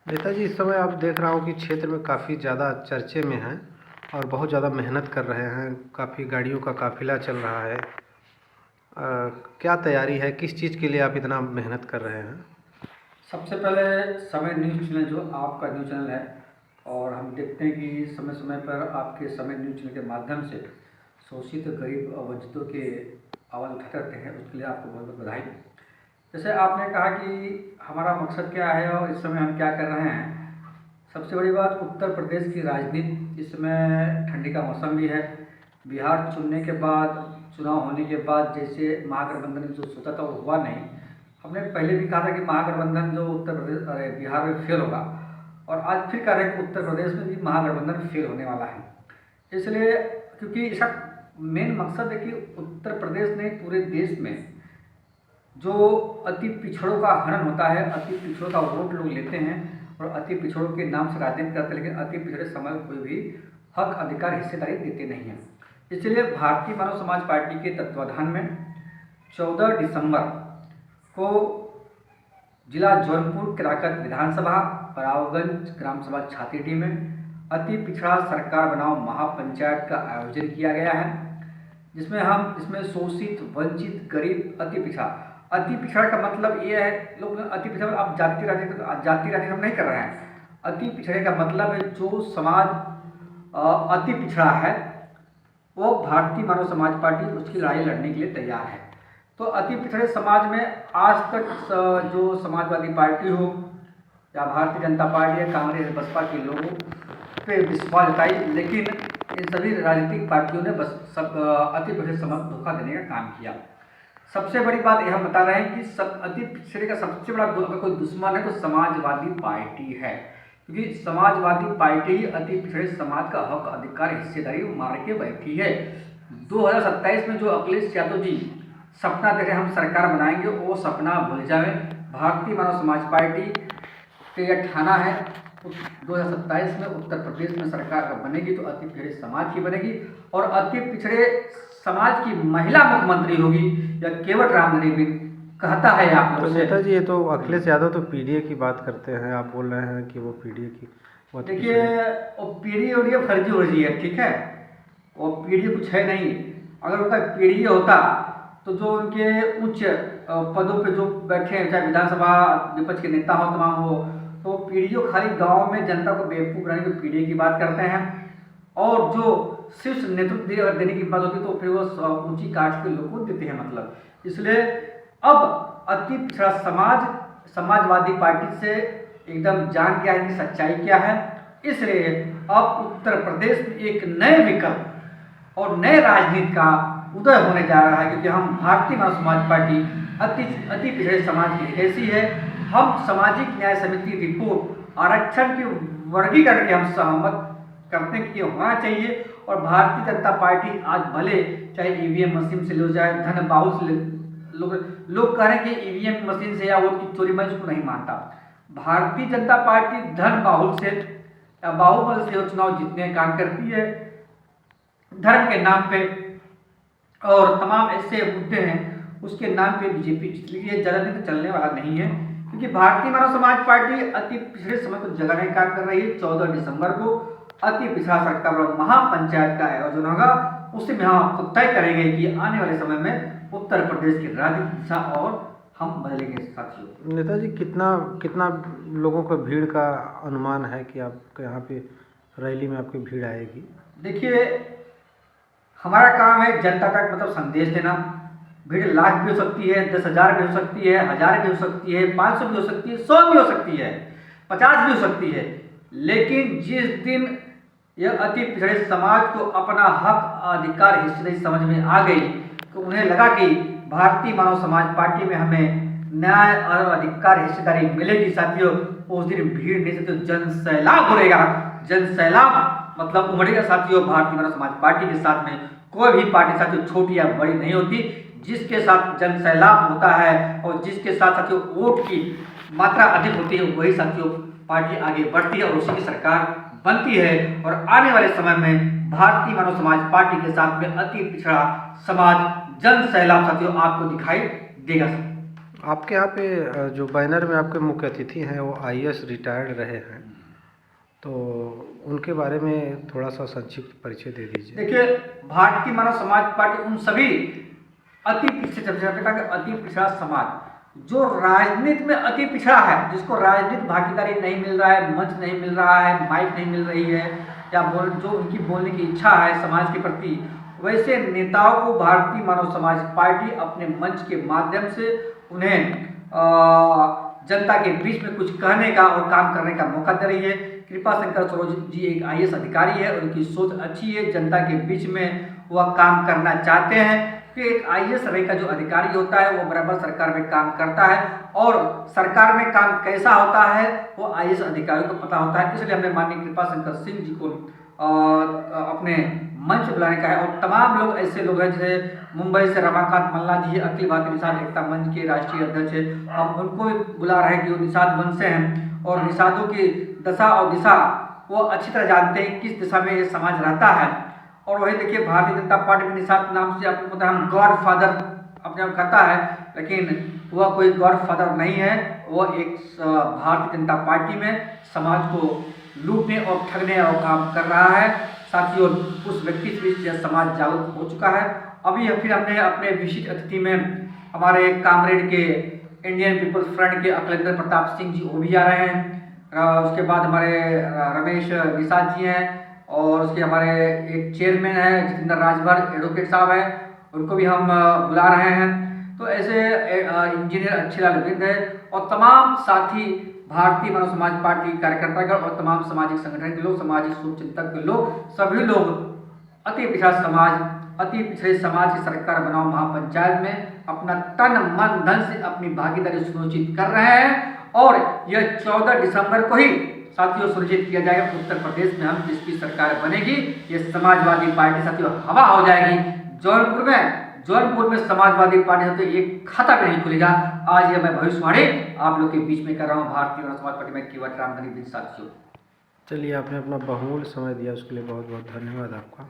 नेताजी, इस समय आप देख रहा हूँ कि क्षेत्र में काफ़ी ज़्यादा चर्चे में हैं और बहुत ज़्यादा मेहनत कर रहे हैं। काफ़ी गाड़ियों का काफ़िला चल रहा है। क्या तैयारी है, किस चीज़ के लिए आप इतना मेहनत कर रहे हैं? सबसे पहले समय न्यूज़ चैनल जो आपका न्यूज़ चैनल है, और हम देखते हैं कि समय समय पर आपके समय न्यूज़ चैनल के माध्यम से शोषित गरीब और वंचितों के आवाज़ उठाते रहते हैं, उसके लिए आपको बहुत बहुत बधाई। जैसे आपने कहा कि हमारा मकसद क्या है और इस समय हम क्या कर रहे हैं। सबसे बड़ी बात, उत्तर प्रदेश की राजनीति इस समय ठंडी का मौसम भी है। बिहार चुनने के बाद, चुनाव होने के बाद जैसे महागठबंधन ने जो सोचा था वो हुआ नहीं। हमने पहले भी कहा था कि महागठबंधन जो उत्तर प्रदेश बिहार में फेल होगा, और आज फिर कह रहे हैं कि उत्तर प्रदेश में भी महागठबंधन फेल होने वाला है। इसलिए क्योंकि इसका मेन मकसद है कि उत्तर प्रदेश ने पूरे देश में जो अति पिछड़ों का हनन होता है, अति पिछड़ों का वोट लोग लेते हैं और अति पिछड़ों के नाम से राजनीति करते हैं, लेकिन अति पिछड़े समाज को कोई भी हक अधिकार हिस्सेदारी देते नहीं हैं। इसलिए भारतीय मानव समाज पार्टी के तत्वाधान में 14 दिसंबर को जिला जौनपुर केराकत विधानसभा परावगंज ग्राम सभा छातीडी में अति पिछड़ा सरकार बनाओ महापंचायत का आयोजन किया गया है, जिसमें शोषित, वंचित, गरीब, अति पिछड़ा का मतलब ये है, लोग अति पिछड़ा आप जाति राजनीति हम नहीं कर रहे हैं। अति पिछड़े का मतलब है जो समाज अति पिछड़ा है वो भारतीय मानव समाज पार्टी उसकी लड़ाई लड़ने के लिए तैयार है। तो अति पिछड़े समाज में आज तक जो समाजवादी पार्टी हो या भारतीय जनता पार्टी या कांग्रेस बसपा के लोगों पे विश्वास जताई, लेकिन इन सभी राजनीतिक पार्टियों ने बस सब अति पिछड़े समाज को धोखा देने का काम किया। सबसे बड़ी बात यह हम बता रहे हैं कि अति पिछड़े का सबसे बड़ा अगर कोई दुश्मन है तो समाजवादी पार्टी है, क्योंकि समाजवादी पार्टी ही अति पिछड़े समाज का हक अधिकार हिस्सेदारी मार के बैठी है। 2027 में जो अखिलेश यादव जी सपना दे रहे हम सरकार बनाएंगे, वो सपना भूल जाए। भारतीय मानव समाज पार्टी के यह ठाना है 2027 में उत्तर प्रदेश में सरकार बनेगी तो अति पिछड़े समाज की बनेगी, और अति पिछड़े समाज की महिला मुख्यमंत्री होगी या केवट रामधनी कहता है आप तो नेताजी, ये तो अखिलेश यादव तो पीडीए की बात करते हैं, आप बोल रहे हैं कि वो पीडीए की। देखिए, वो पीडीए और ये फर्जी वर्जी है, ठीक है। वो पीडीए कुछ है नहीं। अगर उनका पीडीए होता तो जो उनके उच्च पदों पे जो बैठे हैं, चाहे विधानसभा विपक्ष के नेता हो, तमाम हो, तो पीडीओ खाली गांव में जनता को बेवकूफ़ बनाने की पीडीए की बात करते हैं, और जो शीर्ष नेतृत्व देने की बात होती है तो फिर वो ऊंची कास्ट के लोग को देते हैं। मतलब इसलिए अब अति पिछड़ा समाजवादी पार्टी से एकदम जान गया है कि सच्चाई क्या है। इसलिए अब उत्तर प्रदेश में एक नए विकल्प और नए राजनीति का उदय होने जा रहा है, क्योंकि हम भारतीय मानव समाज पार्टी अति पिछड़े समाज की ऐसी है। हम सामाजिक न्याय समिति रिपोर्ट आरक्षण के वर्गीकरण के हम सहमत करते हैं कि ये होना चाहिए, और भारतीय जनता पार्टी आज भले चाहे ईवीएम मशीन से ले जाए, धन बाहुल से लोग कह रहे हैं कि ईवीएम मशीन से या वोट की चोरी, मैं इसको नहीं मानता। भारतीय जनता पार्टी धन बाहुल से या बाहुबल से चुनाव जीतने का काम करती है, धर्म के नाम पे और तमाम ऐसे मुद्दे हैं उसके नाम पे बीजेपी जीत ली है। ज़्यादा दिन चलने वाला नहीं है, क्योंकि भारतीय मानव समाज पार्टी अति पिछड़े समय को जगाने का काम कर रही है। 14 दिसंबर को अति पिछड़ा सरकार महापंचायत का आयोजन होगा, उसी में हम आपको तय करेंगे कि आने वाले समय में उत्तर प्रदेश की राजनीतिक दिशा और हम बदलेंगे। साथियों, नेताजी, कितना लोगों का भीड़ का अनुमान है कि आपके यहाँ पे रैली में आपकी भीड़ आएगी? देखिए, हमारा काम है जनता तक मतलब संदेश देना। भीड़ लाख भी हो सकती है, 10,000 भी हो सकती है, 1000 भी हो सकती है, 500 भी हो सकती है, 100 भी हो सकती है, 50 भी हो सकती है, लेकिन जिस दिन यह अति पिछड़े समाज को अपना हक अधिकार हिस्सेदारी समझ में आ गई तो उन्हें लगा कि भारतीय मानव समाज पार्टी में हमें न्याय और अधिकार हिस्सेदारी मिलेगी। साथियों, उस दिन भीड़ नहीं सकते, जन सैलाब उड़ेगा। जन सैलाब मतलब उमड़ेगा। साथियों, भारतीय मानव समाज पार्टी के साथ में कोई भी पार्टी साथियों छोटी या बड़ी नहीं होती। जिसके साथ जन सैलाब होता है और जिसके साथ साथियों वोट की मात्रा अधिक होती है, वही साथियों पार्टी आगे बढ़ती है और उसी की सरकार बनती है। और आने वाले समय में भारतीय मानव समाज पार्टी के साथ में अति पिछड़ा समाज जन सैलाब साथियों आपको दिखाई देगा। आपके यहाँ पे जो बैनर में आपके मुख्य अतिथि हैं वो आईएएस रिटायर्ड रहे हैं, तो उनके बारे में थोड़ा सा संक्षिप्त परिचय दे दीजिए। देखिए, भारतीय मानव समाज पार्टी उन सभी अति पिछड़ा समाज जो राजनीति में अति पिछड़ा है, जिसको राजनीतिक भागीदारी नहीं मिल रहा है, मंच नहीं मिल रहा है, माइक नहीं मिल रही है, या जो उनकी बोलने की इच्छा है समाज के प्रति, वैसे नेताओं को भारतीय मानव समाज पार्टी अपने मंच के माध्यम से उन्हें जनता के बीच में कुछ कहने का और काम करने का मौका दे रही है। कृपा शंकर सरोज जी एक आईएएस अधिकारी है, उनकी सोच अच्छी है, जनता के बीच में वह काम करना चाहते हैं कि एक आईएएस रैंक का जो अधिकारी होता है वो बराबर सरकार में काम करता है, और सरकार में काम कैसा होता है वो आईएएस अधिकारियों को पता होता है। इसलिए हमने माननीय कृपा शंकर सिंह जी को अपने मंच बुलाने का है। और तमाम लोग ऐसे लोग हैं, जैसे मुंबई से रमाकांत मल्ला जी अखिल भारतीय निषाद एकता मंच के राष्ट्रीय अध्यक्ष है, हम उनको भी बुला रहे हैं कि वो निषाद वंश से हैं और निषादों की दशा और दिशा वो अच्छी तरह जानते हैं, किस दिशा में ये समाज रहता है। और वही देखिए, भारतीय जनता पार्टी में निषाद नाम से आपको पता है, हम गॉड फादर अपने आप कहता है, लेकिन वह कोई गॉड फादर नहीं है। वह एक भारतीय जनता पार्टी में समाज को लूटने और ठगने और काम कर रहा है। साथियों, उस व्यक्ति से भी यह समाज जागरूक हो चुका है। अभी फिर हमने अपने विशिष्ट अतिथि में हमारे कामरेड के इंडियन पीपल्स फ्रंट के अखिलेंद्र प्रताप सिंह जी वो भी आ रहे हैं। उसके बाद हमारे रमेश निषाद जी हैं, और उसके हमारे एक चेयरमैन है जितेंद्र राजभर एडवोकेट साहब हैं, उनको भी हम बुला रहे हैं। तो ऐसे इंजीनियर अच्छेलाल विंद है और तमाम साथी भारतीय मानव समाज पार्टी कार्यकर्तागण और तमाम सामाजिक संगठन के लोग, सामाजिक शुभचिंतक के लोग, सभी लोग अति पिछड़ा समाज, अति पिछड़े समाज की सरकार बनाओ महापंचायत में अपना तन मन धन से अपनी भागीदारी सुनिश्चित कर रहे हैं। और यह 14 दिसंबर को ही साथियों सुनिश्चित किया जाएगा उत्तर प्रदेश में हम जिसकी सरकार बनेगी, ये समाजवादी पार्टी साथियों हवा हो जाएगी। जौनपुर में समाजवादी पार्टी साथियों एक खाता भी नहीं खुलेगा। आज यह मैं भविष्यवाणी आप लोग के बीच में कर रहा हूँ, भारतीय जनता समाज पार्टी में केवट रामधनी साथियों। चलिए, आपने अपना बहुमूल्य समय दिया, उसके लिए बहुत बहुत धन्यवाद आपका।